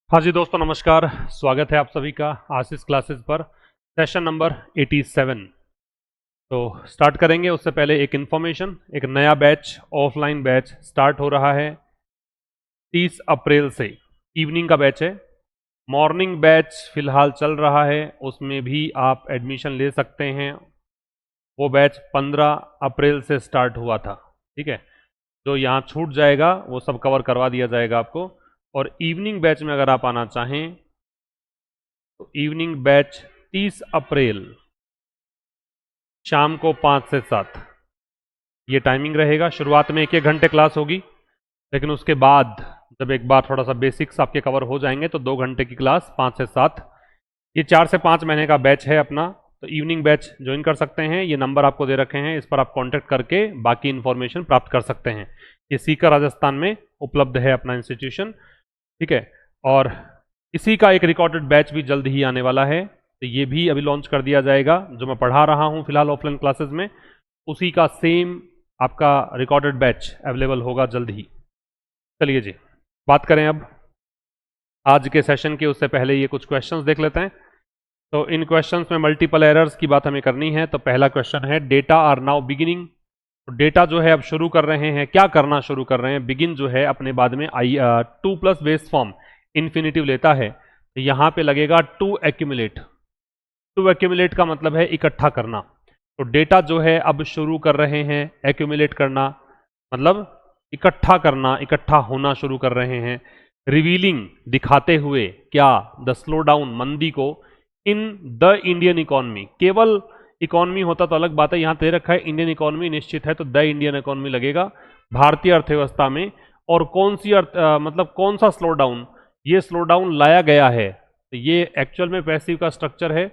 हाँ जी दोस्तों, नमस्कार। स्वागत है आप सभी का आशीष क्लासेस पर सेशन नंबर 87। तो स्टार्ट करेंगे उससे पहले एक इन्फॉर्मेशन, एक नया बैच, ऑफलाइन बैच स्टार्ट हो रहा है 30 अप्रैल से। इवनिंग का बैच है। मॉर्निंग बैच फिलहाल चल रहा है, उसमें भी आप एडमिशन ले सकते हैं। वो बैच 15 अप्रैल से स्टार्ट हुआ था। ठीक है, जो यहाँ छूट जाएगा वो सब कवर करवा दिया जाएगा आपको। और इवनिंग बैच में अगर आप आना चाहें तो इवनिंग बैच 30 अप्रैल शाम को 5 से 7 ये टाइमिंग रहेगा। शुरुआत में 1-1 घंटे क्लास होगी, लेकिन उसके बाद जब एक बार थोड़ा सा बेसिक्स आपके कवर हो जाएंगे तो 2 घंटे की क्लास 5 से 7। ये 4 से 5 महीने का बैच है अपना। तो इवनिंग बैच ज्वाइन कर सकते हैं। ये नंबर आपको दे रखे हैं, इस पर आप कांटेक्ट करके बाकी इन्फॉर्मेशन प्राप्त कर सकते हैं। ये सीकर राजस्थान में उपलब्ध है अपना इंस्टीट्यूशन। ठीक है, और इसी का एक रिकॉर्डेड बैच भी जल्द ही आने वाला है, तो ये भी अभी लॉन्च कर दिया जाएगा। जो मैं पढ़ा रहा हूँ फिलहाल ऑफलाइन क्लासेस में, उसी का सेम आपका रिकॉर्डेड बैच अवेलेबल होगा जल्द ही। चलिए जी, बात करें अब आज के सेशन के। उससे पहले ये कुछ क्वेश्चंस देख लेते हैं। तो इन क्वेश्चंस में मल्टीपल एरर्स की बात हमें करनी है। तो पहला क्वेश्चन है, डेटा आर नाउ बिगिनिंग। तो डेटा जो है अब शुरू कर रहे हैं, क्या करना शुरू कर रहे हैं? बिगिन जो है अपने बाद में two plus base form infinitive लेता है, तो यहाँ पे लगेगा टू एक्यूमुलेट। टू एक्यूमुलेट का मतलब है इकट्ठा करना। तो डेटा जो है अब शुरू कर रहे हैं एक्यूमुलेट करना, मतलब इकट्ठा करना, इकट्ठा होना शुरू कर रहे हैं। रिवीलिंग दिखाते हुए क्या? द स्लो डाउन, मंदी को, इन द इंडियन इकोनॉमी। केवल इकोनॉमी होता तो अलग बात है, यहाँ दे रखा है इंडियन इकोनॉमी निश्चित है, तो द इंडियन इकोनॉमी लगेगा। भारतीय अर्थव्यवस्था में। और कौन सी मतलब कौन सा स्लो डाउन? ये स्लो डाउन लाया गया है, तो ये एक्चुअल में पैसिव का स्ट्रक्चर है,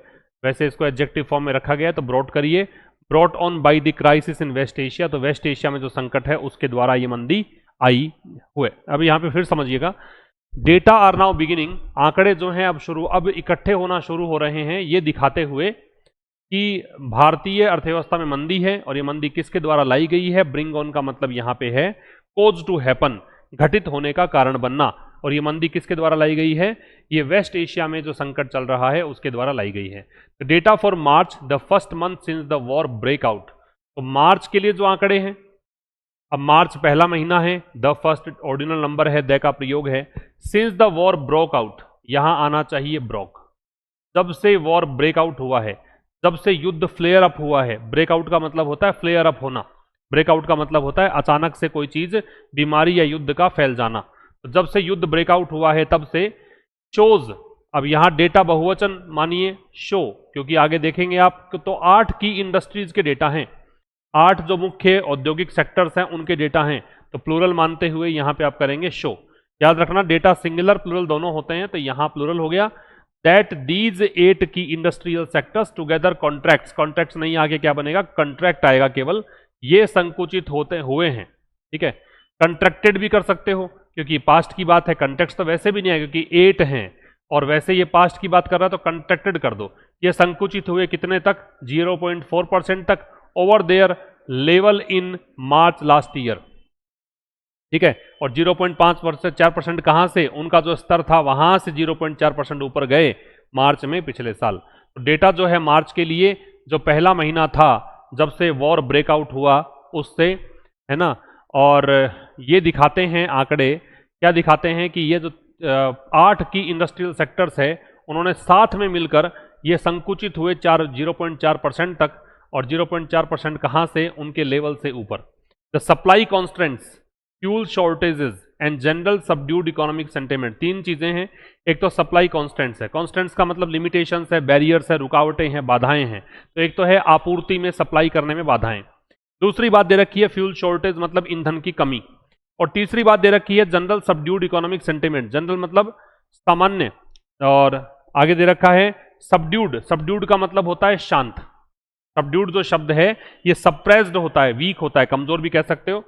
वैसे इसको एडजेक्टिव फॉर्म में रखा गया है, तो ब्रॉट करिए। Brought on by the crisis in West Asia, तो वेस्ट एशिया में जो संकट है उसके द्वारा ये मंदी आई हुए। अब यहाँ पे फिर समझिएगा, डेटा आर नाउ बिगिनिंग, आंकड़े जो हैं अब इकट्ठे होना शुरू हो रहे हैं, ये दिखाते हुए कि भारतीय अर्थव्यवस्था में मंदी है। और ये मंदी किसके द्वारा लाई गई है? ब्रिंग ऑन का मतलब यहाँ पे है कोज टू हैपन, घटित होने का कारण बनना। और ये मंदी किसके द्वारा लाई गई है? ये वेस्ट एशिया में जो संकट चल रहा है उसके द्वारा लाई गई है। Data for March, the first month since the war breakout. तो मार्च के लिए जो आंकड़े हैं, अब मार्च पहला महीना है, द फर्स्ट ऑर्डिनल नंबर है, द का प्रयोग है। Since the war broke out, यहां आना चाहिए ब्रोक। जब से वॉर ब्रेकआउट हुआ है, जब से युद्ध फ्लेयर अप हुआ है। ब्रेकआउट का मतलब होता है फ्लेयर अप होना। ब्रेकआउट का मतलब होता है अचानक से कोई चीज, बीमारी या युद्ध का फैल जाना। तो जब से युद्ध ब्रेकआउट हुआ है तब से शोज, अब यहां डेटा बहुवचन मानिए शो, क्योंकि आगे देखेंगे आप तो 8 की इंडस्ट्रीज के डेटा हैं, 8 जो मुख्य औद्योगिक सेक्टर्स हैं उनके डेटा हैं। तो प्लूरल मानते हुए यहां पे आप करेंगे शो। याद रखना डेटा सिंगुलर प्लूरल दोनों होते हैं, तो यहां प्लूरल हो गया। दैट दीज 8 की industrial sectors together contracts, contracts नहीं आगे क्या बनेगा? कंट्रैक्ट आएगा केवल। ये संकुचित होते हुए हैं। ठीक है, कंट्रैक्टेड भी कर सकते हो क्योंकि पास्ट की बात है, कंटेक्स्ट तो वैसे भी नहीं है क्योंकि 8 हैं, और वैसे ये पास्ट की बात कर रहा है तो कंट्रैक्टेड कर दो। ये संकुचित हुए कितने तक? 0.4% तक over their level in March last year. ठीक है, और 0.5% कहां से? उनका जो स्तर था वहां से 0.4% ऊपर गए मार्च में पिछले साल। तो डेटा जो है मार्च के लिए, जो पहला महीना था जब से वॉर ब्रेकआउट हुआ उससे, है ना। और ये दिखाते हैं आंकड़े, क्या दिखाते हैं कि ये जो 8 की इंडस्ट्रियल सेक्टर्स है उन्होंने साथ में मिलकर ये संकुचित हुए 0.4% तक। और 0.4% कहां से? उनके लेवल से ऊपर। The supply constraints, fuel shortages and general subdued economic sentiment, 3 चीजें हैं। एक तो सप्लाई कॉन्स्टेंट्स है, कॉन्स्टेंट्स का मतलब लिमिटेशंस है, बैरियर्स है, रुकावटें हैं, बाधाएं हैं। तो एक तो है आपूर्ति में, सप्लाई करने में बाधाएं। दूसरी बात दे रखी है फ्यूल शॉर्टेज, मतलब ईंधन की कमी। और तीसरी बात दे रखी है general subdued economic sentiment, general मतलब सामान्य, और आगे दे रखा है सबड्यूड। सबड्यूड का मतलब होता है शांत। सबड्यूड जो शब्द है ये सप्रेस्ड होता है, वीक होता है, कमजोर भी कह सकते हो।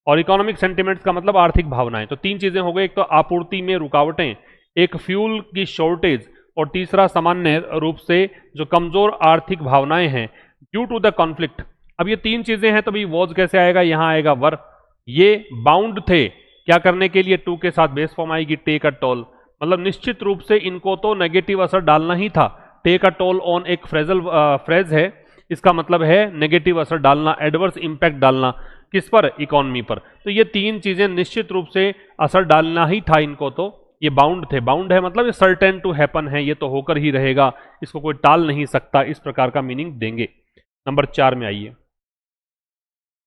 और इकोनॉमिक सेंटिमेंट्स का मतलब आर्थिक भावनाएं। तो 3 चीजें हो गई, एक तो आपूर्ति में रुकावटें, एक फ्यूल की शॉर्टेज, और तीसरा सामान्य रूप से जो कमजोर आर्थिक भावनाएं हैं ड्यू टू द कॉन्फ्लिक्ट। अब ये 3 चीजें हैं तो भाई वॉज कैसे आएगा? यहां आएगा वर। ये बाउंड थे क्या करने के लिए? टू के साथ बेस फॉर्म आएगी टेक अ टोल, मतलब निश्चित रूप से इनको तो नेगेटिव असर डालना ही था। टेक अ टोल ऑन एक फ्रेजल फ्रेज है, इसका मतलब है नेगेटिव असर डालना, एडवर्स इंपैक्ट डालना, किस पर? इकोनॉमी पर। तो ये तीन चीजें निश्चित रूप से असर डालना ही था इनको, तो ये बाउंड थे। बाउंड है मतलब ये सर्टेन टू हैपन है, ये तो होकर ही रहेगा, इसको कोई टाल नहीं सकता, इस प्रकार का मीनिंग देंगे। नंबर 4 में आइए।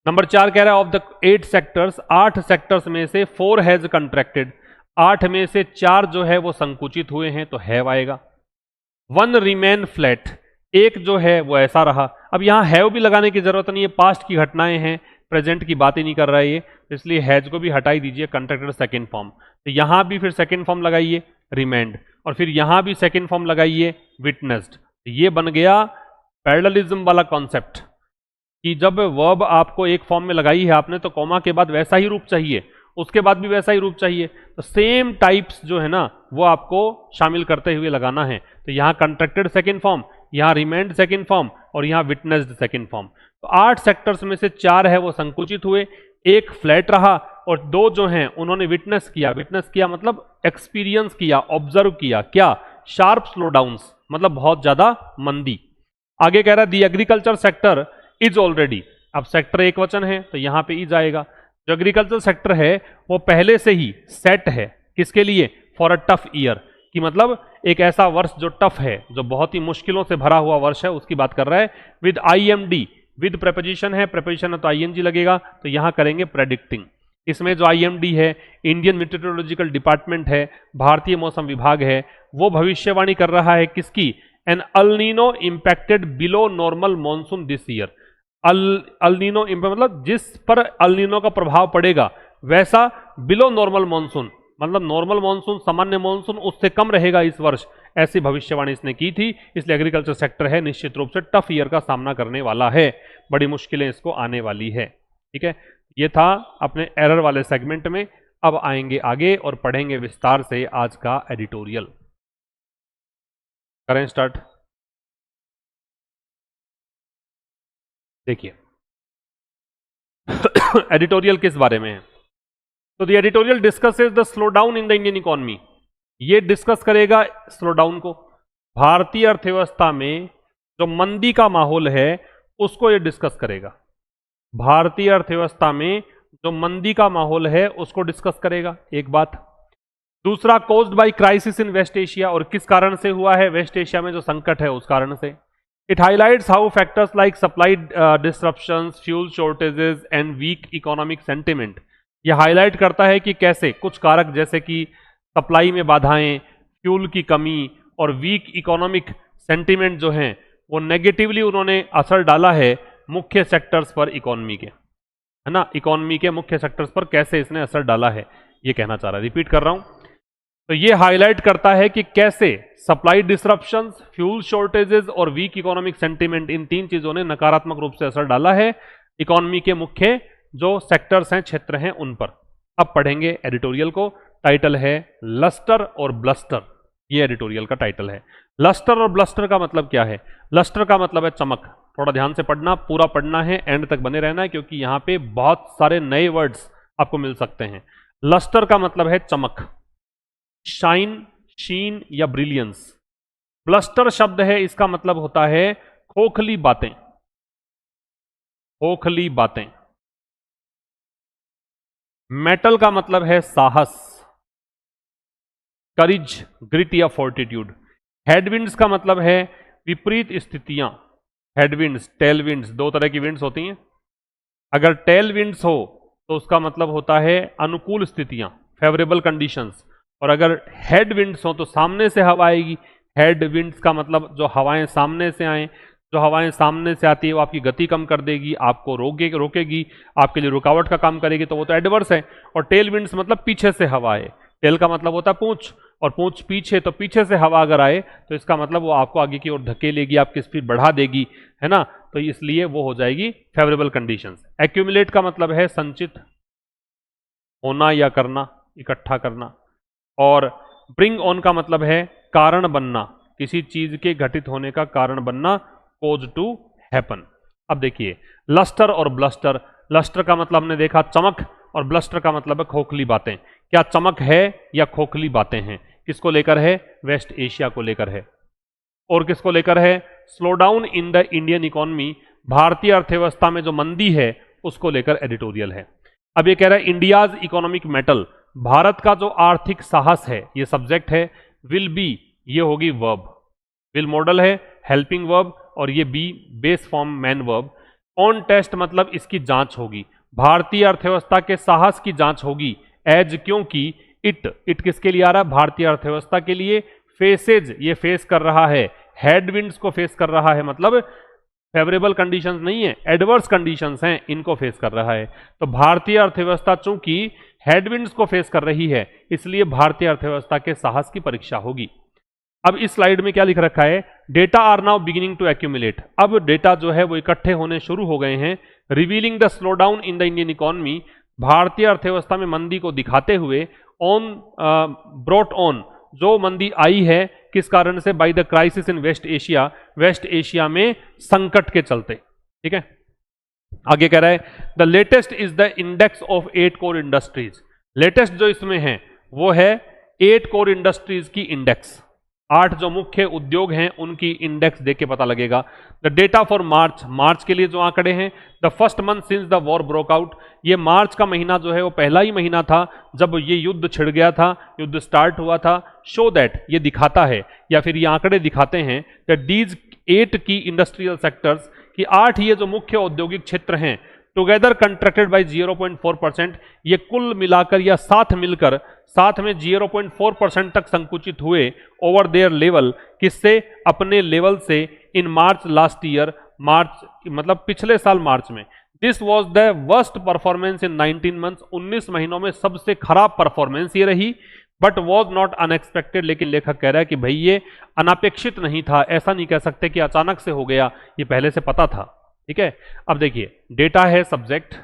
नंबर 4 कह रहा है ऑफ द 8 सेक्टर्स, 8 सेक्टर्स में से 4 हैज कंट्रैक्टेड, 8 में से 4 जो है वो संकुचित हुए हैं, तो हैव आएगा। 1 रिमेन फ्लैट, एक जो है वो ऐसा रहा। अब यहां हैव भी लगाने की जरूरत नहीं है, पास्ट की घटनाएं हैं, प्रेजेंट की बात ही नहीं कर रहा है ये, इसलिए हैज को भी हटाई दीजिए, कंट्रैक्टेड सेकेंड फॉर्म। तो यहां भी फिर सेकेंड फॉर्म लगाइए रिमेंड, और फिर यहां भी सेकेंड फॉर्म लगाइए विटनेस्ड। ये बन गया पैरेललिज्म वाला कॉन्सेप्ट कि जब वर्ब आपको एक फॉर्म में लगाई है आपने, तो कॉमा के बाद वैसा ही रूप चाहिए, उसके बाद भी वैसा ही रूप चाहिए, तो सेम टाइप्स जो है ना वो आपको शामिल करते हुए लगाना है। तो यहां कंट्रैक्टेड सेकेंड फॉर्म, यहां रिमेंड सेकेंड फॉर्म, और यहां विटनेस्ड सेकेंड फॉर्म। तो 8 सेक्टर्स में से 4 है वो संकुचित हुए, एक फ्लैट रहा, और 2 जो हैं उन्होंने विटनेस किया। विटनेस किया मतलब एक्सपीरियंस किया, ऑब्जर्व किया, क्या? शार्प स्लो डाउन्स, मतलब बहुत ज्यादा मंदी। आगे कह रहा है दी एग्रीकल्चर सेक्टर इज ऑलरेडी, अब सेक्टर एक वचन है तो यहां पे इज आएगा। जो एग्रीकल्चर सेक्टर है वो पहले से ही सेट है, किसके लिए? फॉर अ टफ ईयर, कि मतलब एक ऐसा वर्ष जो टफ है, जो बहुत ही मुश्किलों से भरा हुआ वर्ष है, उसकी बात कर रहा है। विद IMD, विद प्रेपोजिशन है, प्रेपोजिशन है तो ING लगेगा, तो यहां करेंगे प्रेडिक्टिंग। इसमें जो IMD है, इंडियन मीटरोलॉजिकल डिपार्टमेंट है, भारतीय मौसम विभाग है, वो भविष्यवाणी कर रहा है किसकी? An El Nino impacted below normal monsoon this year. El Nino मतलब जिस पर अल नीनो का प्रभाव पड़ेगा वैसा बिलो नॉर्मल मॉनसून, मतलब नॉर्मल मॉनसून, सामान्य मॉनसून उससे कम रहेगा इस वर्ष, ऐसी भविष्यवाणी इसने की थी। इसलिए एग्रीकल्चर सेक्टर है निश्चित रूप से टफ ईयर का सामना करने वाला है, बड़ी मुश्किलें इसको आने वाली है। ठीक है, ये था अपने एरर वाले सेगमेंट में। अब आएंगे आगे और पढ़ेंगे विस्तार से आज का एडिटोरियल। करें स्टार्ट। देखिए एडिटोरियल किस बारे में है? तो the editorial discusses the slowdown in the Indian economy. ये डिस्कस करेगा स्लो डाउन को, भारतीय अर्थव्यवस्था में जो मंदी का माहौल है उसको ये डिस्कस करेगा। भारतीय अर्थव्यवस्था में जो मंदी का माहौल है उसको डिस्कस करेगा, एक बात। दूसरा, caused by crisis in West Asia, और किस कारण से हुआ है? वेस्ट एशिया में जो संकट है उस कारण से। It highlights how factors like supply disruptions, fuel shortages and weak economic sentiment, ये हाईलाइट करता है कि कैसे कुछ कारक जैसे कि सप्लाई में बाधाएं, फ्यूल की कमी और वीक इकोनॉमिक सेंटिमेंट जो हैं वो नेगेटिवली उन्होंने असर डाला है मुख्य सेक्टर्स पर, इकोनॉमी के, है ना, इकोनॉमी के मुख्य सेक्टर्स पर कैसे इसने असर डाला है, ये कहना चाह रहा है। रिपीट कर रहा हूं, तो ये हाईलाइट करता है कि कैसे सप्लाई डिसरप्शंस, फ्यूल शॉर्टेजेस और वीक इकोनॉमिक सेंटिमेंट, इन तीन चीजों ने नकारात्मक रूप से असर डाला है इकोनॉमी के मुख्य जो सेक्टर्स हैं, क्षेत्र हैं, उन पर। अब पढ़ेंगे एडिटोरियल को। टाइटल है लस्टर और ब्लस्टर, ये एडिटोरियल का टाइटल है। लस्टर और ब्लस्टर का मतलब क्या है? लस्टर का मतलब है चमक। थोड़ा ध्यान से पढ़ना, पूरा पढ़ना है, एंड तक बने रहना है, क्योंकि यहां पे बहुत सारे नए वर्ड्स आपको मिल सकते हैं। लस्टर का मतलब है चमक, शाइन, शीन या ब्रिलियंस। ब्लस्टर शब्द है, इसका मतलब होता है खोखली बातें, खोखली बातें। मेटल का मतलब है साहस, करिज, ग्रिट या फोर्टिट्यूड। हेडविंड्स का मतलब है विपरीत स्थितियां। हेडविंड्स, टेल विंड्स, दो तरह की विंड्स होती हैं। अगर टेल विंड्स हो तो उसका मतलब होता है अनुकूल स्थितियां, फेवरेबल कंडीशंस, और अगर हेड विंड्स हो तो सामने से हवा आएगी। हेड विंड्स का मतलब जो हवाएं सामने से आए, जो हवाएं सामने से आती है वो आपकी गति कम कर देगी, आपको रोकेगी, आपके लिए रुकावट का काम करेगी, तो वो तो एडवर्स है। और टेल विंड्स मतलब पीछे से हवा आए, टेल का मतलब होता है पूंछ, और पूंछ पीछे, तो पीछे से हवा अगर आए तो इसका मतलब वो आपको आगे की ओर धकेलेगी, आपकी स्पीड बढ़ा देगी, है ना, तो इसलिए वो हो जाएगी फेवरेबल कंडीशंस। एक्यूमुलेट का मतलब है संचित होना या करना, इकट्ठा करना। और ब्रिंग ऑन का मतलब है कारण बनना, किसी चीज के घटित होने का कारण बनना, कोज टू हैपन। अब देखिए लस्टर और ब्लस्टर। लस्टर का मतलब हमने देखा चमक, और ब्लस्टर का मतलब है खोखली बातें। क्या चमक है या खोखली बातें हैं, किसको लेकर है? वेस्ट एशिया को लेकर है। और किसको लेकर है? Slow down in the Indian economy, भारतीय अर्थव्यवस्था में जो मंदी है उसको लेकर एडिटोरियल है। अब ये कह रहा है इंडियाज इकोनॉमिक मेटल, भारत का जो आर्थिक साहस है, ये सब्जेक्ट है। विल बी, ये होगी वर्ब, विल मॉडल है, हेल्पिंग वर्ब, और ये be base form main verb. On test मतलब इसकी जांच होगी, भारतीय अर्थव्यवस्था के साहस की जांच होगी। एज, क्योंकि इट किसके लिए आ रहा है? भारतीय अर्थव्यवस्था के लिए। फेसेज, ये फेस कर रहा है, हेडविंड्स को फेस कर रहा है, मतलब फेवरेबल कंडीशंस नहीं है, एडवर्स कंडीशंस हैं, इनको फेस कर रहा है। तो भारतीय अर्थव्यवस्था चूंकि हेडविंड्स को फेस कर रही है, इसलिए भारतीय अर्थव्यवस्था के साहस की परीक्षा होगी। अब इस स्लाइड में क्या लिख रखा है? Data are now beginning to accumulate, अब डेटा जो है वो इकट्ठे होने शुरू हो गए हैं। Revealing the slowdown in the Indian economy, भारतीय अर्थव्यवस्था में मंदी को दिखाते हुए। ऑन, ब्रॉट ऑन, जो मंदी आई है किस कारण से? By the crisis in West Asia, West Asia में संकट के चलते। ठीक है, आगे कह रहा है the latest is the index of 8 core industries, latest जो इसमें है वो है 8 कोर इंडस्ट्रीज की इंडेक्स, 8 जो मुख्य उद्योग हैं उनकी इंडेक्स देख के पता लगेगा। द डेटा फॉर मार्च, मार्च के लिए जो आंकड़े हैं। The first month since the war broke out, ये मार्च का महीना जो है वो पहला ही महीना था जब ये युद्ध छिड़ गया था, युद्ध स्टार्ट हुआ था। शो दैट, ये दिखाता है या फिर ये आंकड़े दिखाते हैं दैट दीज 8 की इंडस्ट्रियल सेक्टर्स, कि 8 ये जो मुख्य औद्योगिक क्षेत्र हैं टुगेदर कंट्रैक्टेड बाय 0.4%, ये कुल मिलाकर या साथ मिलकर साथ में 0.4% तक संकुचित हुए ओवर देयर लेवल, किससे? अपने लेवल से। इन मार्च लास्ट ईयर, मार्च मतलब पिछले साल मार्च में। This was the worst performance in 19 months, 19 महीनों में सबसे खराब परफॉर्मेंस ये रही। बट वॉज नॉट अनएक्सपेक्टेड, लेकिन लेखक कह रहा है कि भाई ये अनपेक्षित नहीं था, ऐसा नहीं कह सकते कि अचानक से हो गया, ये पहले से पता था। ठीक है, अब देखिए डेटा है सब्जेक्ट,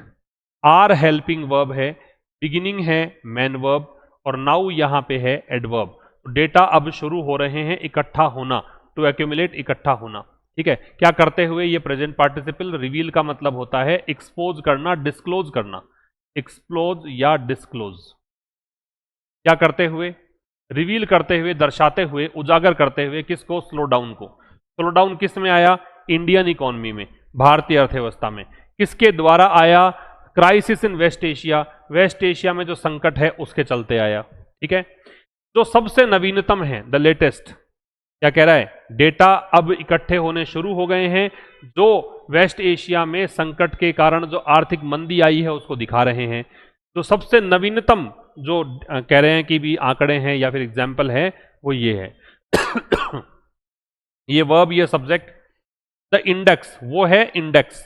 आर हेल्पिंग वर्ब है, बिगिनिंग है मैन वर्ब, और नाउ यहां पे है एडवर्ब। डेटा अब शुरू हो रहे हैं इकट्ठा होना, टू एक्यूमुलेट, इकट्ठा होना। ठीक है, क्या करते हुए? ये प्रेजेंट पार्टिसिपल। रिवील का मतलब होता है एक्सपोज करना, डिस्क्लोज करना, एक्सप्लोज या डिस्क्लोज। क्या करते हुए? रिवील करते हुए, दर्शाते हुए, उजागर करते हुए। किसको? स्लो डाउन को। स्लो डाउन किस में आया? इंडियन इकोनॉमी में, भारतीय अर्थव्यवस्था में। किसके द्वारा आया? Crisis in West Asia, West Asia में जो संकट है उसके चलते आया। ठीक है, जो सबसे नवीनतम है, द लेटेस्ट, क्या कह रहा है? डेटा अब इकट्ठे होने शुरू हो गए हैं जो वेस्ट एशिया में संकट के कारण जो आर्थिक मंदी आई है उसको दिखा रहे हैं। जो सबसे नवीनतम जो कह रहे हैं कि भी आंकड़े हैं या फिर एग्जाम्पल है वो ये है। ये वर्ब, ये सब्जेक्ट। द इंडेक्स, वो है इंडेक्स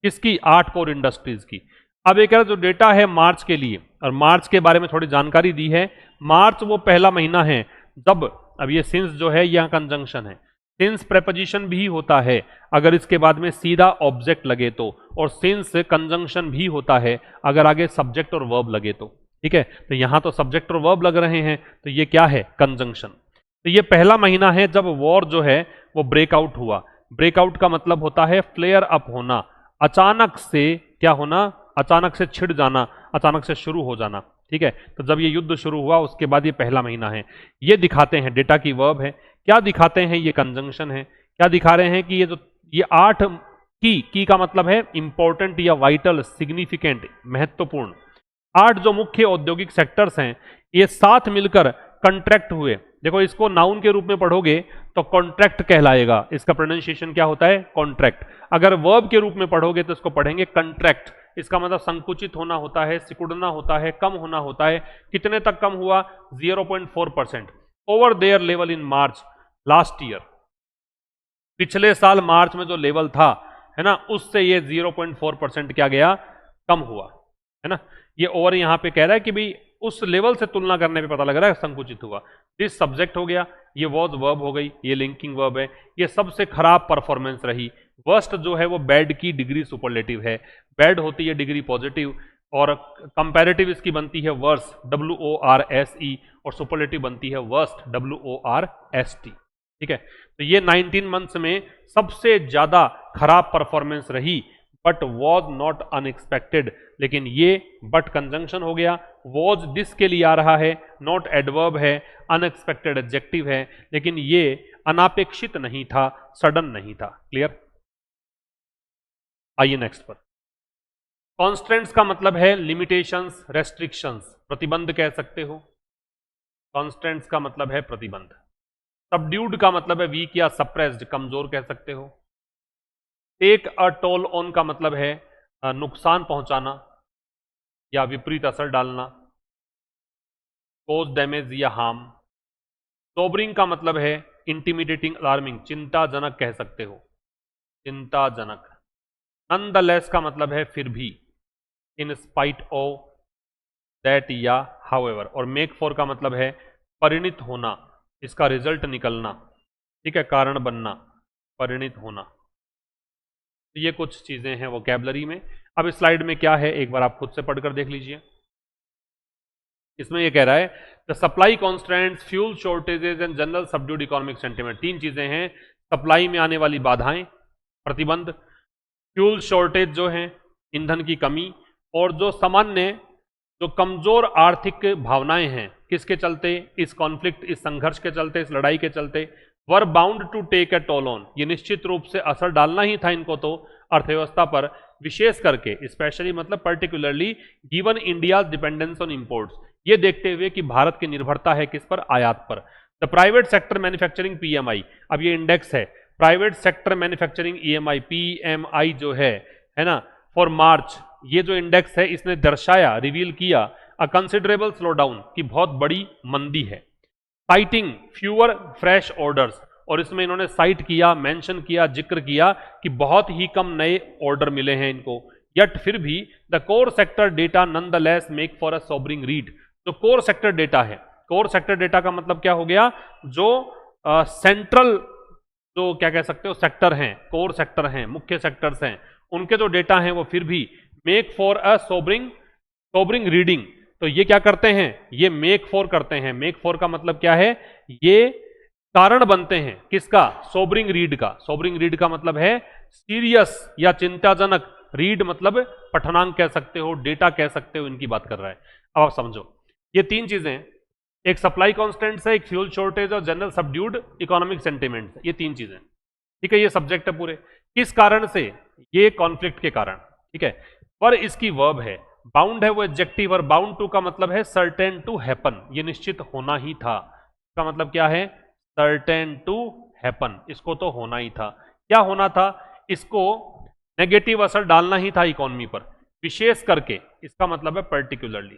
किसकी? 8 कोर इंडस्ट्रीज की। अब एक जो डेटा है मार्च के लिए, और मार्च के बारे में थोड़ी जानकारी दी है। मार्च वो पहला महीना है जब, अब ये सिंस जो है यहाँ कंजंक्शन है, सिंस प्रेपोजिशन भी होता है अगर इसके बाद में सीधा ऑब्जेक्ट लगे तो, और सिंस कंजंक्शन भी होता है अगर आगे सब्जेक्ट और वर्ब लगे तो। ठीक है, तो यहां तो सब्जेक्ट और वर्ब लग रहे हैं, तो ये क्या है? कंजंक्शन। तो ये पहला महीना है जब वॉर जो है वो ब्रेकआउट हुआ। ब्रेकआउट का मतलब होता है फ्लेयर अप होना, अचानक से क्या होना? अचानक से छिड़ जाना, अचानक से शुरू हो जाना। ठीक है, तो जब ये युद्ध शुरू हुआ उसके बाद ये पहला महीना है। ये दिखाते हैं, डेटा की वर्ब है। क्या दिखाते हैं? ये कंजंक्शन है। क्या दिखा रहे हैं कि ये जो ये 8 की का मतलब है इंपॉर्टेंट या वाइटल, सिग्निफिकेंट, महत्वपूर्ण। 8 जो मुख्य औद्योगिक सेक्टर्स हैं ये साथ मिलकर कंट्रैक्ट हुए। देखो इसको नाउन के रूप में पढ़ोगे तो कॉन्ट्रैक्ट कहलाएगा, इसका प्रोनाउंसिएशन क्या होता है? कॉन्ट्रैक्ट। अगर वर्ब के रूप में पढ़ोगे तो इसको पढ़ेंगे कंट्रैक्ट। इसका मतलब संकुचित होना होता है, सिकुड़ना होता है, कम होना होता है। कितने तक कम हुआ? 0.4%, over their level in March last year. पिछले साल मार्च में जो लेवल था, है ना, उससे ये 0.4% क्या गया? कम हुआ, है ना। ये ओवर यहां पे कह रहा है कि भाई उस लेवल से तुलना करने पे पता लग रहा है संकुचित हुआ। दिस सब्जेक्ट हो गया, ये वॉज वर्ब हो गई, ये लिंकिंग वर्ब है। ये सबसे खराब परफॉर्मेंस रही। वर्स्ट जो है वो बैड की डिग्री सुपरलेटिव है। बैड होती है डिग्री पॉजिटिव, और कंपैरेटिव इसकी बनती है वर्स, WORSE, और सुपरलेटिव बनती है वर्स्ट, WORST। ठीक है, तो ये 19 मंथ्स में सबसे ज्यादा खराब परफॉर्मेंस रही बट वॉज नॉट अनएक्सपेक्टेड, लेकिन ये बट कंजंक्शन हो गया, वॉज दिस के लिए आ रहा है, नॉट एडवर्ब है, अनएक्सपेक्टेड एडजेक्टिव है, लेकिन ये अनापेक्षित नहीं था, सडन नहीं था। क्लियर? आइए नेक्स्ट पर। कॉन्स्टेंट्स का मतलब है लिमिटेशंस, रेस्ट्रिक्शंस, प्रतिबंध कह सकते हो। कॉन्स्टेंट्स का मतलब है प्रतिबंध। सबड्यूड का मतलब है वीक या सप्रेस्ड, कमजोर कह सकते हो। टेक अ टोल ऑन का मतलब है नुकसान पहुंचाना या विपरीत असर डालना, कोज डैमेज या हार्म। सोबरिंग का मतलब है इंटिमिडेटिंग, अलार्मिंग, चिंताजनक कह सकते हो, चिंताजनक। नॉनदलेस का मतलब है फिर भी, इन स्पाइट ऑफ दैट या हाउएवर। और मेक फॉर का मतलब है परिणित होना, इसका रिजल्ट निकलना, ठीक है, कारण बनना, परिणित होना। तो ये कुछ चीजें हैं वोकैबुलरी में। अब इस स्लाइड में क्या है एक बार आप खुद से पढ़कर देख लीजिए। इसमें ये कह रहा है the supply constants, fuel shortages and general subdued economic sentiment. तीन चीजें हैं, सप्लाई में आने वाली बाधाएं, प्रतिबंध, फ्यूल शॉर्टेज जो है ईंधन की कमी, और जो सामान्य जो कमजोर आर्थिक भावनाएं हैं, किसके चलते, इस कॉन्फ्लिक्ट, इस संघर्ष के चलते, इस लड़ाई के चलते, war bound to take a toll on, ये निश्चित रूप से असर डालना ही था इनको तो अर्थव्यवस्था पर, विशेष करके, स्पेशली मतलब particularly given India dependence on imports, ये देखते हुए कि भारत की निर्भरता है किस पर, आयात पर। The private sector manufacturing PMI, अब ये इंडेक्स है, private sector manufacturing EMI PMI जो है ना, फॉर मार्च, ये जो इंडेक्स है इसने दर्शाया, रिवील किया अ कंसिडरेबल स्लो डाउन, की बहुत बड़ी मंदी है। साइटिंग फ्यूअर फ्रेश ऑर्डर्स, और इसमें इन्होंने साइट किया, मेंशन किया, जिक्र किया कि बहुत ही कम नए ऑर्डर मिले हैं इनको। यट फिर भी the core sector data nonetheless make for a sobering read. जो कोर सेक्टर डेटा है, कोर सेक्टर डेटा का मतलब क्या हो गया, जो सेंट्रल जो क्या कह सकते हो सेक्टर हैं, कोर सेक्टर हैं, मुख्य सेक्टर्स हैं, उनके जो डेटा हैं वो फिर भी make for a sobering reading. तो ये क्या करते हैं, ये मेक फॉर करते हैं। मेक फॉर का मतलब क्या है, ये कारण बनते हैं किसका, सोबरिंग रीड का। सोबरिंग रीड का मतलब है सीरियस या चिंताजनक, रीड मतलब पठनांक कह सकते हो, डेटा कह सकते हो, इनकी बात कर रहा है। अब आप समझो, ये तीन चीजें, एक सप्लाई कॉन्स्टेंट्स है, एक फ्यूल शॉर्टेज और जनरल सबड्यूड इकोनॉमिक सेंटिमेंट्स, ये तीन चीजें, ठीक है, ये सब्जेक्ट है पूरे। किस कारण से, ये कॉन्फ्लिक्ट के कारण, ठीक है। पर इसकी वर्ब है, बाउंड है वो एडजेक्टिव, और बाउंड टू का मतलब है सर्टेन टू हैपन, ये निश्चित होना ही था। इसका मतलब क्या है, सर्टेन टू हैपन, इसको तो होना ही था। क्या होना था, इसको नेगेटिव असर डालना ही था इकोनॉमी पर, विशेष करके, इसका मतलब है पर्टिकुलरली।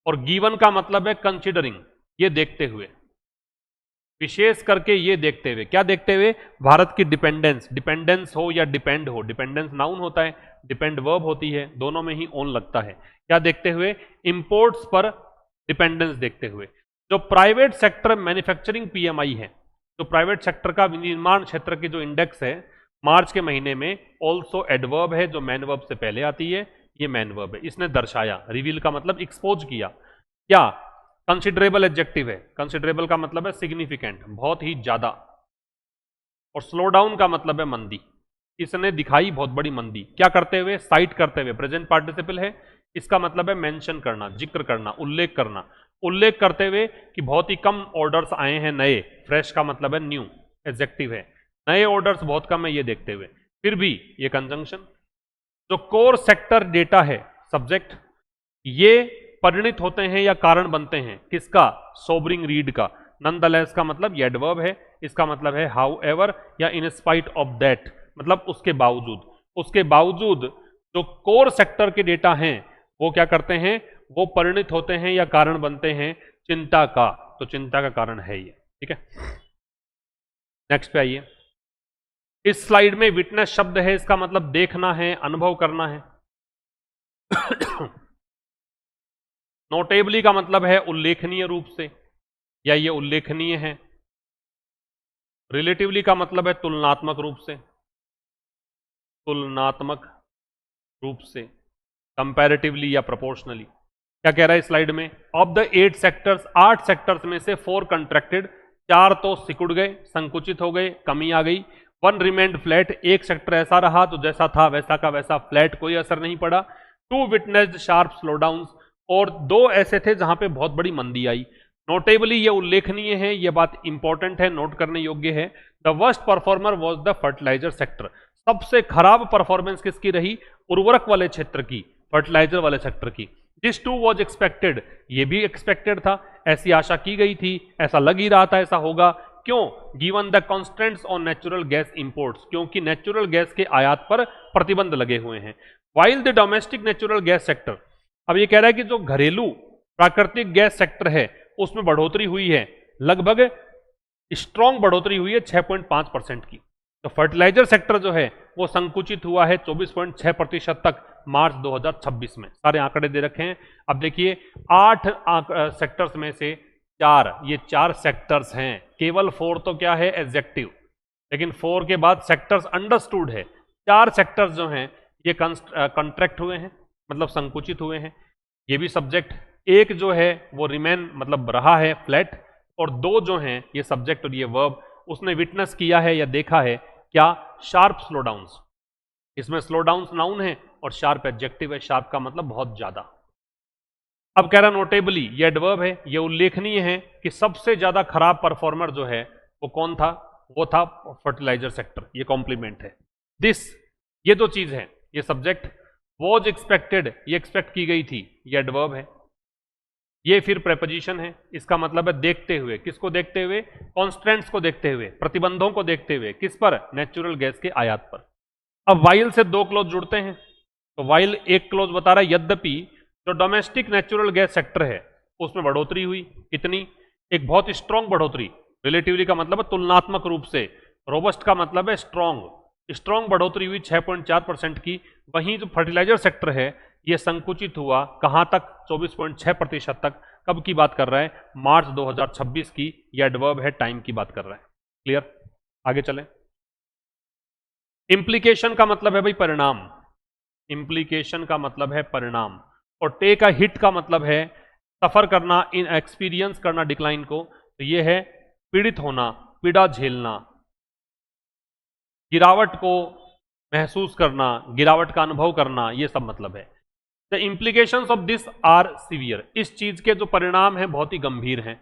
और गिवन का मतलब है कंसिडरिंग, ये देखते हुए, विशेष करके ये देखते हुए। क्या देखते हुए, भारत की डिपेंडेंस, डिपेंडेंस हो या डिपेंड हो, डिपेंडेंस नाउन होता है, डिपेंड वर्ब होती है, दोनों में ही ऑन लगता है। क्या देखते हुए, इंपोर्ट्स पर डिपेंडेंस देखते हुए। जो प्राइवेट सेक्टर मैन्युफैक्चरिंग पीएमआई है, जो प्राइवेट सेक्टर का विनिर्माण क्षेत्र की जो इंडेक्स है मार्च के महीने में, ऑल्सो एडवर्ब है, जो मैन वर्ब से पहले आती है, ये मैन वर्ब है। इसने दर्शाया, रिवील का मतलब एक्सपोज किया, क्या, कंसिडरेबल एडजेक्टिव है, कंसिडरेबल का मतलब है सिग्निफिकेंट, बहुत ही ज्यादा, और स्लो डाउन का मतलब है मंदी। इसने दिखाई बहुत बड़ी मंदी, क्या करते हुए, साइट करते हुए, प्रेजेंट पार्टिसिपल है, इसका मतलब है मेंशन करना, जिक्र करना, उल्लेख करना, उल्लेख करते हुए कि बहुत ही कम ऑर्डर्स आए हैं नए, फ्रेश का मतलब है न्यू, एडजेक्टिव है, नए ऑर्डर्स बहुत कम है, ये देखते हुए। फिर भी ये कंजंक्शन। जो कोर सेक्टर डेटा है, सब्जेक्ट, ये परिणित होते हैं या कारण बनते हैं किसका, सोबरिंग रीड का। नॉनदलेस का मतलब ये एडवर्ब है, इसका मतलब है हाउ एवर या इन स्पाइट ऑफ दैट, मतलब उसके बावजूद। उसके बावजूद जो कोर सेक्टर के डेटा हैं वो क्या करते हैं, वो परिणित होते हैं या कारण बनते हैं चिंता का। तो चिंता का कारण है ये, ठीक है। नेक्स्ट पे आइए। इस स्लाइड में विटनेस शब्द है, इसका मतलब देखना है, अनुभव करना है। नोटेबली का मतलब है उल्लेखनीय रूप से, या ये उल्लेखनीय है। रिलेटिवली का मतलब है तुलनात्मक रूप से, तुलनात्मक रूप से। कंपैरेटिवली या प्रोपोर्शनली। क्या कह रहा है स्लाइड में, ऑफ द 8 सेक्टर्स, 8 सेक्टर्स में से 4 कंट्रैक्टेड, 4 तो सिकुड़ गए, संकुचित हो गए, कमी आ गई, वन रिमेन्ड फ्लैट, एक सेक्टर ऐसा रहा तो जैसा था वैसा का वैसा फ्लैट, कोई असर नहीं पड़ा। टू विटनेस्ड शार्प स्लोडाउन, और दो ऐसे थे जहां पे बहुत बड़ी मंदी आई। नोटेबली ये उल्लेखनीय है, ये बात इंपॉर्टेंट है, नोट करने योग्य है। The worst performer was the fertiliser sector, सबसे खराब परफॉर्मेंस किसकी रही? उर्वरक वाले क्षेत्र की, फर्टिलाइजर वाले सेक्टर की। दिस टू वॉज एक्सपेक्टेड, ये भी एक्सपेक्टेड था, ऐसी आशा की गई थी, ऐसा लग ही रहा था ऐसा होगा। क्यों? Given the constants on natural gas imports, क्योंकि नेचुरल गैस के आयात पर प्रतिबंध लगे हुए हैं। While the domestic natural gas sector, अब ये कह रहा है कि जो घरेलू प्राकृतिक गैस सेक्टर है उसमें बढ़ोतरी हुई है, लगभग स्ट्रॉन्ग बढ़ोतरी हुई है 6.5% की। तो फर्टिलाइजर सेक्टर जो है वो संकुचित हुआ है 24.6% तक मार्च 2026 में। सारे आंकड़े दे रखे हैं। अब देखिए 8 सेक्टर्स में से 4, ये 4 सेक्टर्स हैं, केवल 4 तो क्या है एडजेक्टिव, लेकिन 4 के बाद सेक्टर्स अंडरस्टूड है। 4 सेक्टर्स जो हैं ये कंट्रैक्ट हुए हैं, मतलब संकुचित हुए हैं, ये भी सब्जेक्ट। एक जो है वो रिमेन मतलब रहा है फ्लैट, और 2 जो हैं ये सब्जेक्ट और ये वर्ब, उसने विटनेस किया है या देखा है क्या? शार्प स्लोडाउन्स। इसमें स्लोडाउन्स नाउन है और शार्प एडजेक्टिव है। शार्प का मतलब बहुत ज्यादा। अब कह रहा नोटेबली, ये एडवर्ब है, ये उल्लेखनीय है कि सबसे ज्यादा खराब परफॉर्मर जो है वो कौन था? वो था फर्टिलाइजर सेक्टर, ये कॉम्प्लीमेंट है। दिस, ये 2 चीज है, ये सब्जेक्ट। वॉज एक्सपेक्टेड, ये एक्सपेक्ट की गई थी, ये एडवर्ब है। ये फिर प्रेपोजिशन है, इसका मतलब है देखते हुए। किसको देखते हुए? कॉन्स्टेंट्स को देखते हुए, प्रतिबंधों को देखते हुए। किस पर? नेचुरल गैस के आयात पर। अब वाइल से 2 क्लॉज जुड़ते हैं, तो वाइल एक क्लॉज बता रहा है यद्यपि जो डोमेस्टिक नेचुरल गैस सेक्टर है उसमें बढ़ोतरी हुई। कितनी? एक बहुत स्ट्रॉन्ग बढ़ोतरी। रिलेटिवली का मतलब है तुलनात्मक रूप से, रोबस्ट का मतलब है स्ट्रॉन्ग। स्ट्रॉन्ग बढ़ोतरी हुई 6.4% की। वहीं जो फर्टिलाइजर सेक्टर है ये संकुचित हुआ कहां तक? 24.6% तक। कब की बात कर रहा है? मार्च 2026 की। यह एडवर्ब है, टाइम की बात कर रहा है। क्लियर? आगे चलें। इंप्लीकेशन का मतलब है भाई परिणाम, इंप्लीकेशन का मतलब है परिणाम। और टेक अ हिट का मतलब है सफर करना, इन एक्सपीरियंस करना डिक्लाइन को। तो ये है पीड़ित होना, पीड़ा झेलना, गिरावट को महसूस करना, गिरावट का अनुभव करना, ये सब मतलब है। The implications of this are severe, इस चीज के जो परिणाम हैं बहुत ही गंभीर हैं।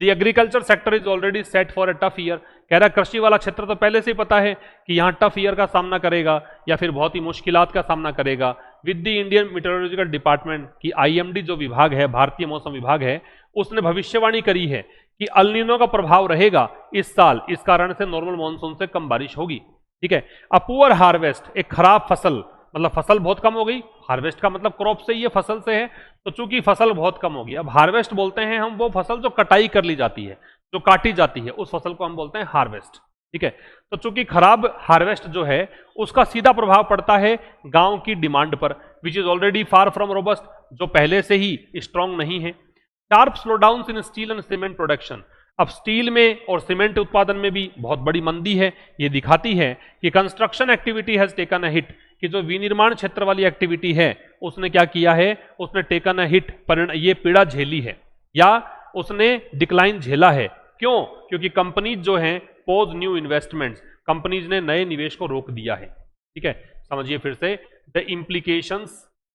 The agriculture sector is already set for a tough year, कह रहा है कृषि वाला क्षेत्र तो पहले से ही पता है कि यहाँ टफ ईयर का सामना करेगा या फिर बहुत ही मुश्किलात का सामना करेगा। With the Indian meteorological department की आईएमडी जो विभाग है, भारतीय मौसम विभाग है, उसने भविष्यवाणी करी है कि अल नीनो का प्रभाव रहेगा इस साल, इस कारण से नॉर्मल मानसून से कम बारिश होगी। ठीक है। अ पुअर हार्वेस्ट, एक खराब फसल, मतलब फसल बहुत कम हो गई। हार्वेस्ट का मतलब क्रॉप से, ये फसल से है, तो चूंकि फसल बहुत कम होगी। अब हार्वेस्ट बोलते हैं हम वो फसल जो कटाई कर ली जाती है, जो काटी जाती है, उस फसल को हम बोलते हैं हार्वेस्ट। ठीक है। तो चूंकि खराब हार्वेस्ट जो है उसका सीधा प्रभाव पड़ता है गांव की डिमांड पर, which is already far from robust, जो पहले से ही स्ट्रांग नहीं है। Sharp slowdown in steel and cement production, अब स्टील में और सीमेंट उत्पादन में भी बहुत बड़ी मंदी है। ये दिखाती है कि construction activity has taken a hit, कि जो विनिर्माण क्षेत्र वाली एक्टिविटी है उसने क्या किया है? उसने टेकन अ हिट, ये पीड़ा झेली है या उसने डिक्लाइन झेला है। क्यों? क्योंकि कंपनीज जो हैं पोज न्यू इन्वेस्टमेंट्स, कंपनीज ने नए निवेश को रोक दिया है। ठीक है, समझिए फिर से। द इम्प्लीकेशंस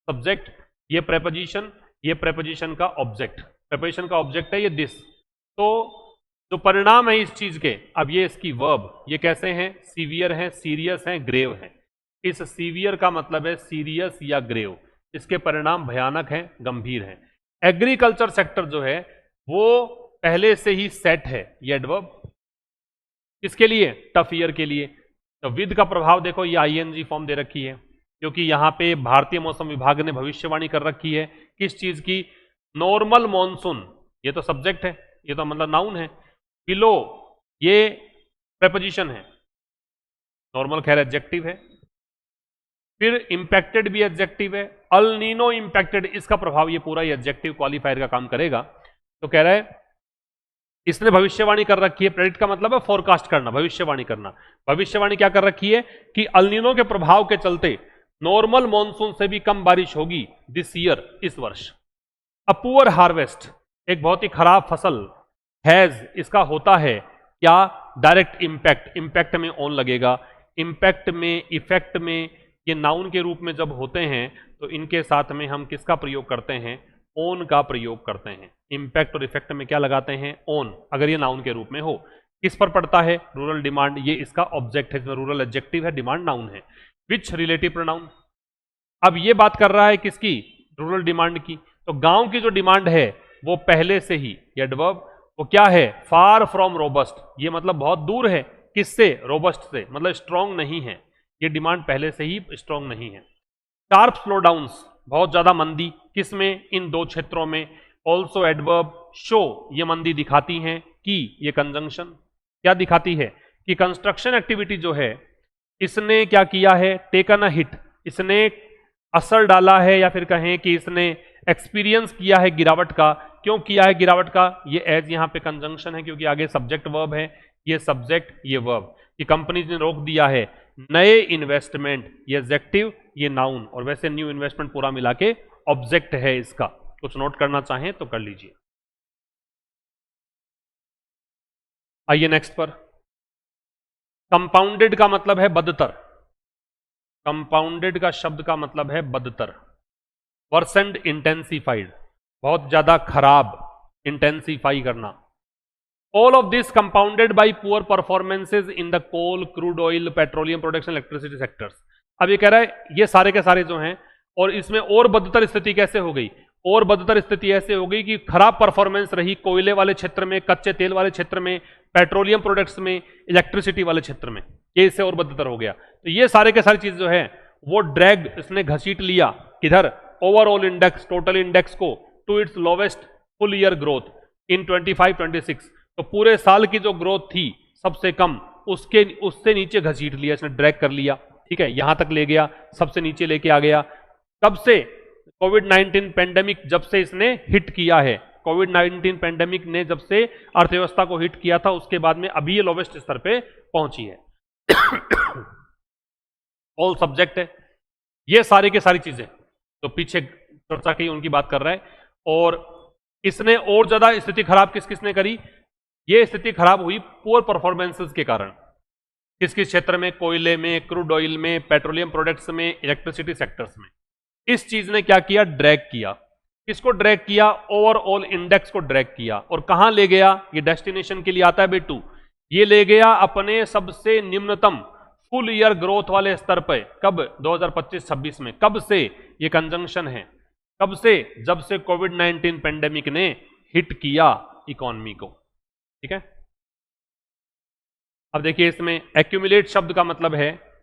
सब्जेक्ट, ये प्रेपोजिशन, ये प्रेपोजिशन का ऑब्जेक्ट, प्रेपोजिशन का ऑब्जेक्ट है ये दिस। तो जो परिणाम है इस चीज के, अब ये इसकी वर्ब, ये कैसे हैं? सीवियर हैं, सीरियस हैं, ग्रेव हैं। इस सीवियर का मतलब है सीरियस या ग्रेव, इसके परिणाम भयानक हैं, गंभीर हैं। एग्रीकल्चर सेक्टर जो है वो पहले से ही सेट है, ये एडवर्ब किसके लिए? टफ ईयर के लिए। तो विद का प्रभाव देखो, ये आईएनजी फॉर्म दे रखी है क्योंकि यहां पे भारतीय मौसम विभाग ने भविष्यवाणी कर रखी है किस चीज की? नॉर्मल मॉनसून, ये तो सब्जेक्ट है, ये तो मतलब नाउन है। बिलो, ये प्रेपोजिशन है। नॉर्मल खैर एडजेक्टिव है, फिर इंपैक्टेड भी एडजेक्टिव है। अल नीनो इंपैक्टेड, इसका प्रभाव ये पूरा ये एडजेक्टिव क्वालिफायर का काम करेगा। तो कह रहा है इसने भविष्यवाणी कर रखी है। प्रेडिक्ट का मतलब है फोरकास्ट करना, भविष्यवाणी करना। भविष्यवाणी क्या कर रखी है? कि अल नीनो के प्रभाव के चलते नॉर्मल मॉनसून से भी कम बारिश होगी दिस ईयर, इस वर्ष। अ पुअर हार्वेस्ट, एक बहुत ही खराब फसल, हैज, इसका होता है क्या? डायरेक्ट इम्पैक्ट, इम्पैक्ट में ऑन लगेगा, इम्पैक्ट में, इफेक्ट में, ये नाउन के रूप में जब होते हैं तो इनके साथ में हम किसका प्रयोग करते हैं, ऑन का प्रयोग करते हैं। इम्पैक्ट और इफेक्ट में क्या लगाते हैं, ऑन, अगर ये नाउन के रूप में हो। किस पर पड़ता है, रूरल डिमांड, ये इसका ऑब्जेक्ट है, इसमें रूरल एडजेक्टिव है, डिमांड नाउन है। विच रिलेटिव प्रोनाउन, अब ये बात कर रहा है किसकी, रूरल डिमांड की, तो गांव की जो डिमांड है वो पहले से ही, ये एडवर्ब, वो क्या है, फार फ्रॉम रोबस्ट, ये मतलब बहुत दूर है, किससे, रोबस्ट से, मतलब स्ट्रॉन्ग नहीं है, ये डिमांड पहले से ही स्ट्रॉन्ग नहीं है। शार्प स्लो डाउन्स, बहुत ज्यादा मंदी, किसमें, इन दो क्षेत्रों में। ऑल्सो एडवर्ब, शो, ये मंदी दिखाती हैं कि, ये कंजंक्शन क्या दिखाती है कि कंस्ट्रक्शन एक्टिविटी जो है इसने क्या किया है, टेकन अ हिट, इसने असर डाला है, या फिर कहें कि इसने एक्सपीरियंस किया है गिरावट का। क्यों किया है गिरावट का, ये एज यहां पे कंजंक्शन है क्योंकि आगे सब्जेक्ट वर्ब है, ये सब्जेक्ट ये वर्ब, कि कंपनीज ने रोक दिया है नए इन्वेस्टमेंट, ये एडजेक्टिव ये नाउन, और वैसे न्यू इन्वेस्टमेंट पूरा मिला के ऑब्जेक्ट है इसका, कुछ नोट करना चाहें तो कर लीजिए। आइए नेक्स्ट पर, कंपाउंडेड का मतलब है बदतर, कंपाउंडेड का शब्द का मतलब है बदतर। वर्सेंड, इंटेंसिफाइड, बहुत ज्यादा खराब, इंटेंसिफाई करना। All of this compounded by poor performances in the coal, crude oil, petroleum production, electricity sectors. अब ये कह रहा है ये सारे के सारे जो हैं, और इसमें और बदतर स्थिति कैसे हो गई, और बदतर स्थिति ऐसे हो गई कि खराब परफॉर्मेंस रही कोयले वाले क्षेत्र में, कच्चे तेल वाले क्षेत्र में, पेट्रोलियम प्रोडक्ट्स में, इलेक्ट्रिसिटी वाले क्षेत्र में, ये इससे और बदतर हो गया। तो ये सारे के सारी चीज जो है वो ड्रैग, इसने घसीट लिया किधर, ओवरऑल इंडेक्स, टोटल इंडेक्स को, to its lowest full year growth in 25-26। तो पूरे साल की जो ग्रोथ थी सबसे कम, उससे नीचे घसीट लिया इसने, ड्रैग कर लिया, ठीक है, यहां तक ले गया, सबसे नीचे लेके आ गया। कब से, कोविड-19 पेंडेमिक जब से इसने हिट किया है, कोविड-19 पेंडेमिक ने जब से अर्थव्यवस्था को हिट किया था उसके बाद में अभी ये लोवेस्ट स्तर पे पहुंची है। ऑल सब्जेक्ट है, ये सारी के सारी चीजें तो पीछे चर्चा की उनकी बात कर रहा है। और इसने और ज्यादा स्थिति खराब किस किसने करी, ये स्थिति खराब हुई पुअर परफॉर्मेंसेस के कारण। किस किस क्षेत्र में, कोयले में, क्रूड ऑयल में, पेट्रोलियम प्रोडक्ट्स में, इलेक्ट्रिसिटी सेक्टर्स में। इस चीज ने क्या किया, ड्रैग किया, किसको ड्रैग किया, ओवरऑल इंडेक्स को ड्रैग किया, और कहां ले गया, ये डेस्टिनेशन के लिए आता है बेटू, ये ले गया अपने सबसे निम्नतम फुल ईयर ग्रोथ वाले स्तर पर। कब, 2025-26 में। कब से, ये कंजंक्शन है, कब से, जब से कोविड-19 पेंडेमिक ने हिट किया इकोनॉमी को, ठीक है। अब देखिए इसमें एक्यूमुलेट शब्द का मतलब है,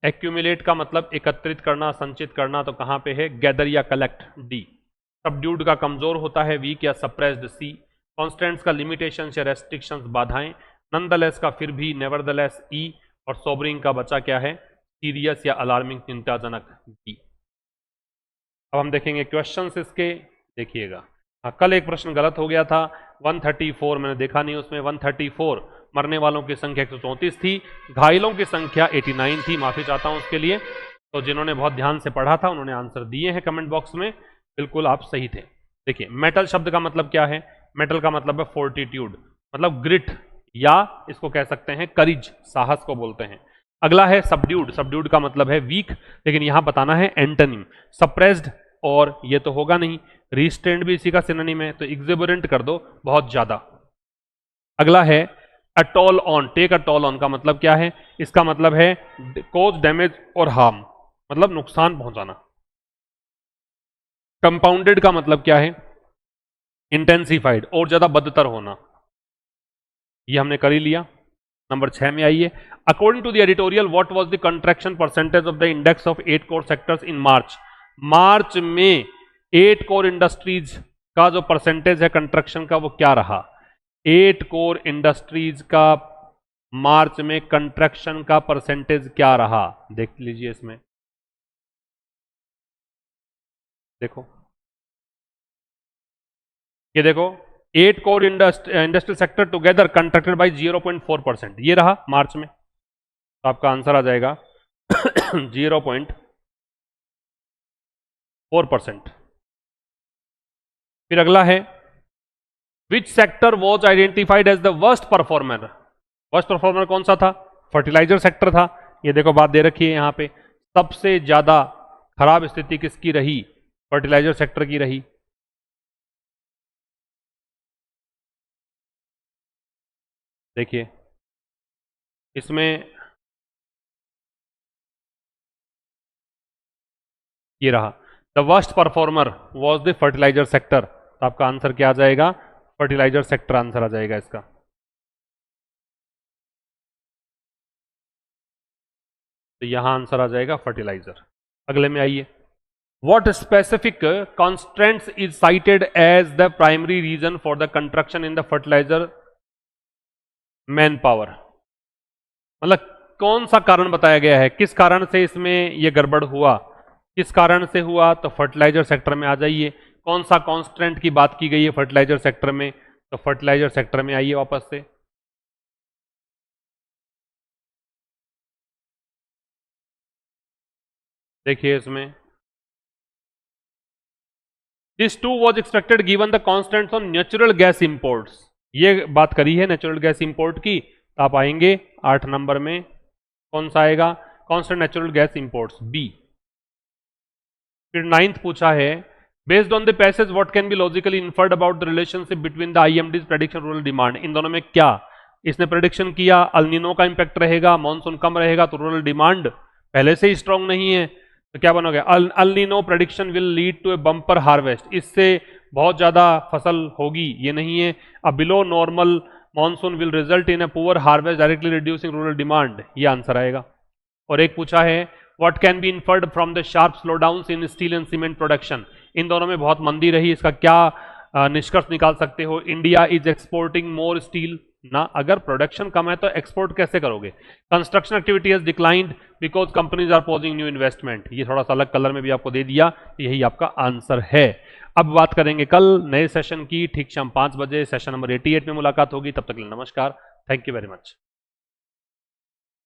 एक्यूमुलेट का मतलब एकत्रित करना, संचित करना, तो कहां पे है, गैदर या कलेक्ट, डी। सबड्यूड का कमजोर होता है, वीक या सप्रेस्ड, सी। कॉन्स्टेंट्स का लिमिटेशंस या रेस्ट्रिक्शंस, बाधाएं। नॉनदलेस का फिर भी, नेवरदलेस, ई। और सोबरिंग का बचा क्या है, सीरियस या अलार्मिंग, चिंताजनक, डी। अब हम देखेंगे क्वेश्चंस इसके, देखिएगा। हाँ, कल एक प्रश्न गलत हो गया था, 134 मैंने देखा नहीं, उसमें 134 मरने वालों की संख्या 134 थी, घायलों की संख्या 89 थी, माफी चाहता हूं उसके लिए। तो जिन्होंने बहुत ध्यान से पढ़ा था उन्होंने आंसर दिए हैं कमेंट बॉक्स में, बिल्कुल आप सही थे। देखिए मेटल शब्द का मतलब क्या है, मेटल का मतलब है फोर्टिट्यूड, मतलब ग्रिट, या इसको कह सकते हैं करिज, साहस को बोलते हैं। अगला है सबड्यूड, सबड्यूड का मतलब है वीक, लेकिन यहां बताना है एंटोनिम। सप्रेस्ड, और ये तो होगा नहीं, रिस्ट्रेंड भी इसी का सिनोनिम है, तो एक्सुबरेंट कर दो, बहुत ज्यादा। अगला है a toll on, take a toll on का मतलब क्या है, इसका मतलब है कोज डैमेज और हार्म, मतलब नुकसान पहुंचाना। कंपाउंडेड का मतलब क्या है, इंटेंसिफाइड, और ज्यादा बदतर होना, ये हमने कर ही लिया। नंबर 6 में आइए, according to the editorial what was the contraction percentage of the index of 8 core sectors in March. मार्च में 8 कोर इंडस्ट्रीज का जो परसेंटेज है कंट्रैक्शन का वो क्या रहा, 8 कोर इंडस्ट्रीज का मार्च में कंट्रैक्शन का परसेंटेज क्या रहा, देख लीजिए इसमें, देखो ये देखो, 8 core industrial sector together contracted by 0.4%, ये रहा मार्च में, तो आपका आंसर आ जाएगा 0.4%। फिर अगला है which sector was identified as the worst performer, worst performer कौन सा था? फर्टिलाइजर सेक्टर था। ये देखो बात दे रखी है यहाँ पे, सबसे ज्यादा खराब स्थिति किसकी रही? फर्टिलाइजर सेक्टर की रही। देखिए इसमें ये रहा, the worst performer was the fertiliser sector. तो आपका आंसर क्या आ जाएगा? फर्टिलाइजर सेक्टर आंसर आ जाएगा इसका। तो यहां आंसर आ जाएगा फर्टिलाइजर। अगले में आइए, What specific constraints is cited as the primary reason for the contraction in the fertilizer manpower? मतलब कौन सा कारण बताया गया है, किस कारण से इसमें यह गड़बड़ हुआ, किस कारण से हुआ? तो फर्टिलाइजर सेक्टर में आ जाइए। कौन सा कॉन्स्टेंट की बात की गई है फर्टिलाइजर सेक्टर में? तो फर्टिलाइजर सेक्टर में आइए वापस से। देखिए इसमें this too was expected given the constants on natural gas imports. ये बात करी है नेचुरल गैस इंपोर्ट की। तो आप आएंगे 8 नंबर में, कौन सा आएगा? Constant natural gas imports, B. फिर 9th पूछा है, based on the passage what can be logically inferred about the relationship between the IMD's prediction rural demand. इन दोनों में क्या इसने प्रेडिक्शन किया? अल नीनो का इंपैक्ट रहेगा, मानसून कम रहेगा, तो रूरल डिमांड पहले से ही स्ट्रांग नहीं है, तो क्या बनोगे? El Nino prediction will lead to a bumper harvest. इससे बहुत ज्यादा फसल होगी, ये नहीं है। A below normal monsoon will result in a poor harvest directly reducing rural demand. ये आंसर आएगा। और एक पूछा है, what can be inferred from the sharp slowdown in steel and cement production. इन दोनों में बहुत मंदी रही, इसका क्या निष्कर्ष निकाल सकते हो? India is exporting more steel ना। अगर प्रोडक्शन कम है तो एक्सपोर्ट कैसे करोगे? Construction activity has declined because companies are pausing new investment. ये थोड़ा सा अलग कलर में भी आपको दे दिया, यही आपका आंसर है। अब बात करेंगे कल नए सेशन की, ठीक शाम 5 बजे सेशन नंबर 88 में मुलाकात होगी। तब तक के लिए नमस्कार, थैंक यू वेरी मच।